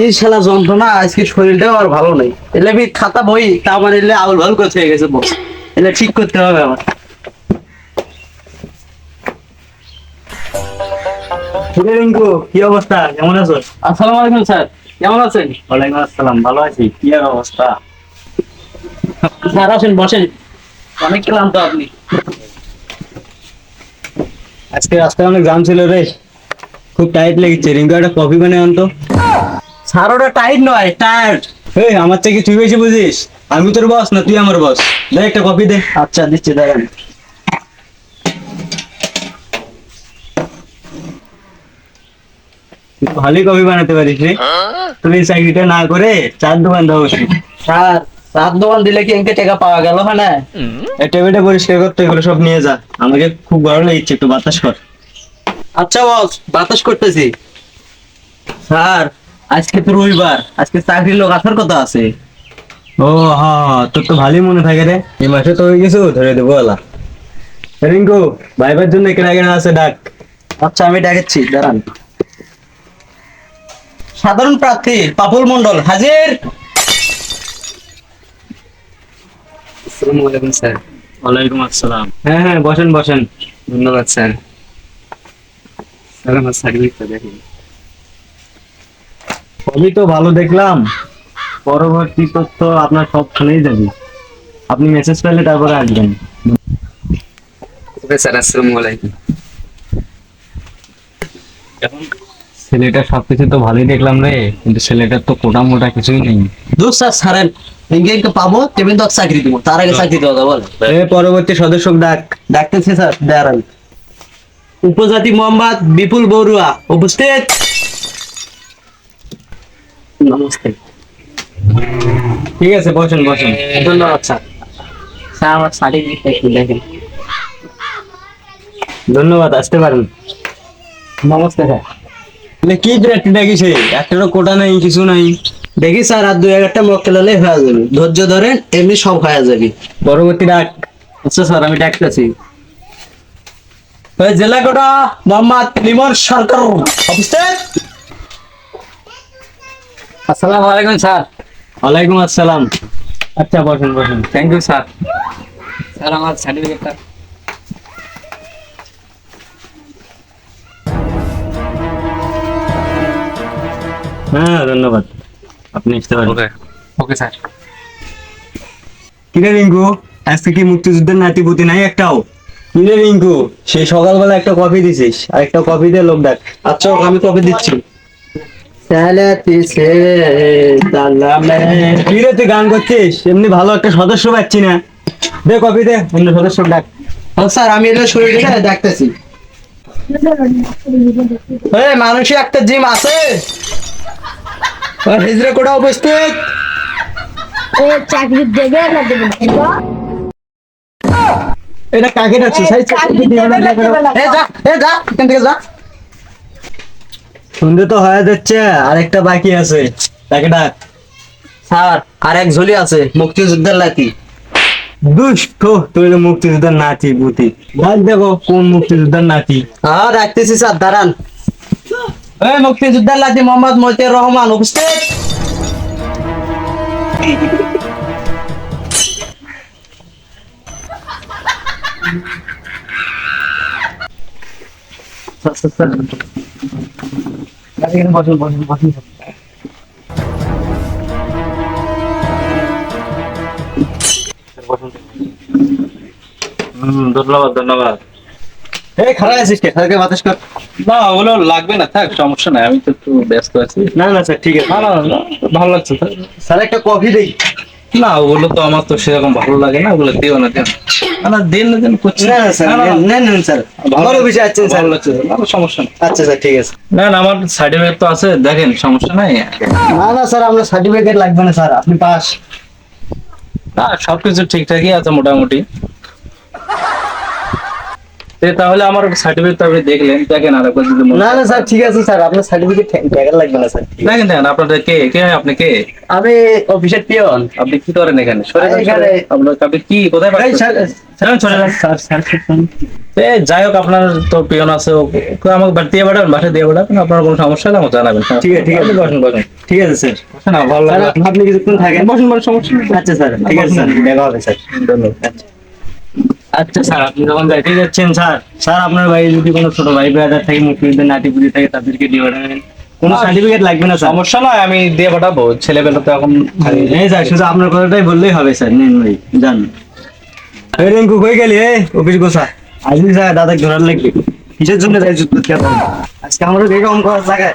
এই শালা যন্ত্রণা, আজকে শরীরটাও আর ভালো নেই। এলে আমি খাতা বই তা মানে এলে আউল ভাল করতে হয়ে গেছে বস। এলে ঠিক করতে হবে আমার। রিঙ্কু, কি অবস্থা? কেমন আছো? আসসালামু আলাইকুম স্যার, কেমন আছেন? ওয়ালাইকুম আসসালাম, ভালো আছি। কি আর অবস্থা? স্যার আসেন বসেন, অনেক ক্লান্ত আপনি। আজকে রাস্তায় অনেক জাম ছিল রে, খুব টাইট লেগেছে। রিঙ্কু একটা কফি বানিয়ে আনতো। স্যার ওটা টাইট নয়, টায়ার্ড। এই আমার থেকে তুই বেশি বুঝিস? আমি তোর বস না তুই আমার বস। দে একটা কফি দে। আচ্ছা দিচ্ছি, দাঁড়ান। তুই ভালোই কফি বানাতে পারিস রে। তুই এই চাকরিটা না করে চার দোকান দাও উচিত। স্যার, চার দোকান দিলে কি এনকে টাকা পাওয়া গেল? হ্যাঁ না? এই টেবিলটা পরিষ্কার করতে, এগুলো সব নিয়ে যা। আমাকে খুব গরম লেগেছে, একটু বাতাস কর। আচ্ছা বস, বাতাস করতেছি। স্যার, আজকে তো রবিবার, আজকে চাকরির লোক আসার কথা আছে। ও হ্যাঁ, তোর তো ভালোই মনে থাকে রে। এই মাসে তো হয়ে কিছু ধরে দেবো আলা। রিঙ্কু, ভাইবার জন্য কেনা কেনা আছে, ডাক। আচ্ছা আমি ডাকাচ্ছি, দাঁড়ান। সাধারণ প্রার্থী পাপুল মন্ডল হাজির। আসসালামু আলাইকুম স্যার। ওয়ালাইকুম আসসালাম। হ্যাঁ হ্যাঁ, বসেন বসেন। ধন্যবাদ স্যার। স্যার আমার সার্টিফিকেটটা দেখুন। সবই তো ভালো দেখলাম, পরবর্তী তথ্য আপনার সবখানেই যাবে। আপনি মেসেজ পেলে তারপরে আসবেন। ওকে স্যার, আসসালামু আলাইকুম। এখন ছেলেটা সবকিছু তো ভালোই দেখলাম রে, কিন্তু ছেলেটার তো কোটা মোটা কিছুই নেই। দূর স্যার, ছাড়েন। ইংরেজিকে পাবো তেমনি তো চাকরি দিব, তার আগে চাকরি দেওয়া যাবে বল। এ পরবর্তী সদস্য ডাক। ডাকতেছি স্যার, দাঁড়ান। উপজাতি মোহাম্মদ বিপুল বড়ুয়া উপস্থিত। নমস্তে। ঠিক আছে, বসেন বসেন। ধন্যবাদ স্যার। স্যার আমার সার্টিফিকেটটা একটু দেখেন। ধন্যবাদ, আসতে পারেন। নমস্তে স্যার। মানে কি প্র্যাকটি ডাকিছে? একটারও কোটা নাই, কিছু নাই। দেখি স্যার, আর দুই একটা মক্কেলালে হয়ে যাবে, ধৈর্য ধরেন, এমনি সব হয়ে যাবে। পরবর্তী ডাক। আচ্ছা স্যার, আমি ডাকতেছি। ওই জেলা কোটা মোহাম্মদ লিমন সরকার উপস্থিত। আসসালামু আলাইকুম স্যার। ওয়ালাইকুম আসসালাম। আচ্ছা বসেন বসেন। Thank you sir. স্যার আমার সার্টিফিকেটটা। হ্যাঁ ধন্যবাদ, আপনি আসতে পারেন। Okay sir. কিরে রিঙ্কু, আজকে কি মুক্তিযুদ্ধের নাতিপুতি নাই একটাও? কিরে রিঙ্কু, সেই সকালবেলা একটা কফি দিছিস, আর একটা কফি দিয়ে লোক ডাক। আচ্ছা আমি কবে দিচ্ছি। সালাতি সে সালামে। কিরে তুই গান করছিস? এমনি ভালো একটা সদস্য পাচ্ছি না। দে কফি দে, অন্য সদস্য ডাক। স্যার আমি এটা শরীরটা ডাকতেছি। এই মানুষই একটা জিম আছে, আর হিজড়া কোটা উপস্থিত। চাকরি দেবে না দেবে না? এটা কাকে ডাকছিস? এই চাকরি দেবে না দেবে না? এ যা, এ যা, এখান থেকে যা। সন্ধে তো হয়ে যাচ্ছে, আরেকটা বাকি আছে, তাকে ডাক। স্যার আর এক ঝুলি আছে, মুক্তিযুদ্ধের লাঠি। দুষ্ট, তুই তো মুক্তিযোদ্ধার নাতি পুতি। ডাক দেখো কোন মুক্তিযোদ্ধার নাতি। হ্যাঁ ডাকতেছি স্যার, দাঁড়ান। এই মুক্তিযুদ্ধের লাঠি মোহাম্মদ মতিউর রহমান উপস্থিত। Sir, sir, sir. এখানে বসুন, বসুন, বসুন। ধন্যবাদ ধন্যবাদ। এই খারাপ আছিস কে? খারাপকে বাতাস কর। না ওগুলো লাগবে না, থাক, সমস্যা নাই, আমি তো একটু ব্যস্ত আছি। না না স্যার, ঠিক আছে। না না না, ভালো লাগছে স্যার। স্যার একটা কফি দেই। না ওগুলো তো আমার তো সেরকম ভালো লাগে না, ওগুলো দিও না, দিও না। না দিন না দিন করছি। না না স্যার, না, না, না, নেন নেন স্যার। আমার অফিসে আছেন স্যার। ভালো লাগছে, না সমস্যা নেই। আচ্ছা স্যার, ঠিক আছে। না না, আমার সার্টিফিকেট তো আছে, দেখেন, সমস্যা নাই। না না স্যার, আপনার সার্টিফিকেট লাগবে না স্যার, আপনি পাস। না সবকিছু ঠিকঠাকই আছে মোটামুটি। তাহলে আমার সার্টিফিকেট তো আপনি দেখলেন, দেখেন আর একবার যদি মনে না না স্যার ঠিক আছে স্যার, আপনার সার্টিফিকেট টাকা লাগবে না স্যার। দেখেন দেখেন আপনাদের কে হয়, আপনি কে? আমি অফিসের পিয়ন। আপনি কি করেন এখানে? এখানে আপনি কি কোথায় এই পাচ্ছেন? স্যার চলে যান স্যার, স্যার যাই হোক, আপনার তো পিয়ন আছে, ওকে আমাকে বাড়ি দিয়ে পাঠাবেন, বাসায় দিয়ে পাঠাবেন, আপনার কোনো সমস্যা হলে আমাকে জানাবেন। ঠিক আছে, ঠিক আছে। আপনি বসেন বসেন। ঠিক আছে স্যার। বসেন, আমার ভালো স্যার, লাগলো। আপনি কিছুক্ষণ থাকেন। বসেন বসেন, সমস্যা নেই। আচ্ছা স্যার, ঠিক আছে স্যার, দেখা হবে স্যার। ধন্যবাদ। আচ্ছা স্যার, আপনি যখন যাইতে যাচ্ছেন স্যার, স্যার আপনার বাড়ি যদি কোনো ছোট ভাই ব্রাদার থাকে, মুক্তিযুদ্ধের নাতি পুতি থাকে, তাদেরকে দিয়ে পাঠাবেন। কোনো সার্টিফিকেট লাগবে না স্যার। সমস্যা নয়, আমি দিয়ে পাঠাবো। ছেলেবেলা তো এখন এই স্যার, শুধু আপনার কথাটাই বললেই হবে স্যার। নেন ভাই, যান। এই রিঙ্কু কই গেলি? অফিস গোসা আজকে স্যার দাদা ধরার লাগবে। কিসের জন্য যাই জুতো খেতে? আজকে আমারও কম করার জায়গায়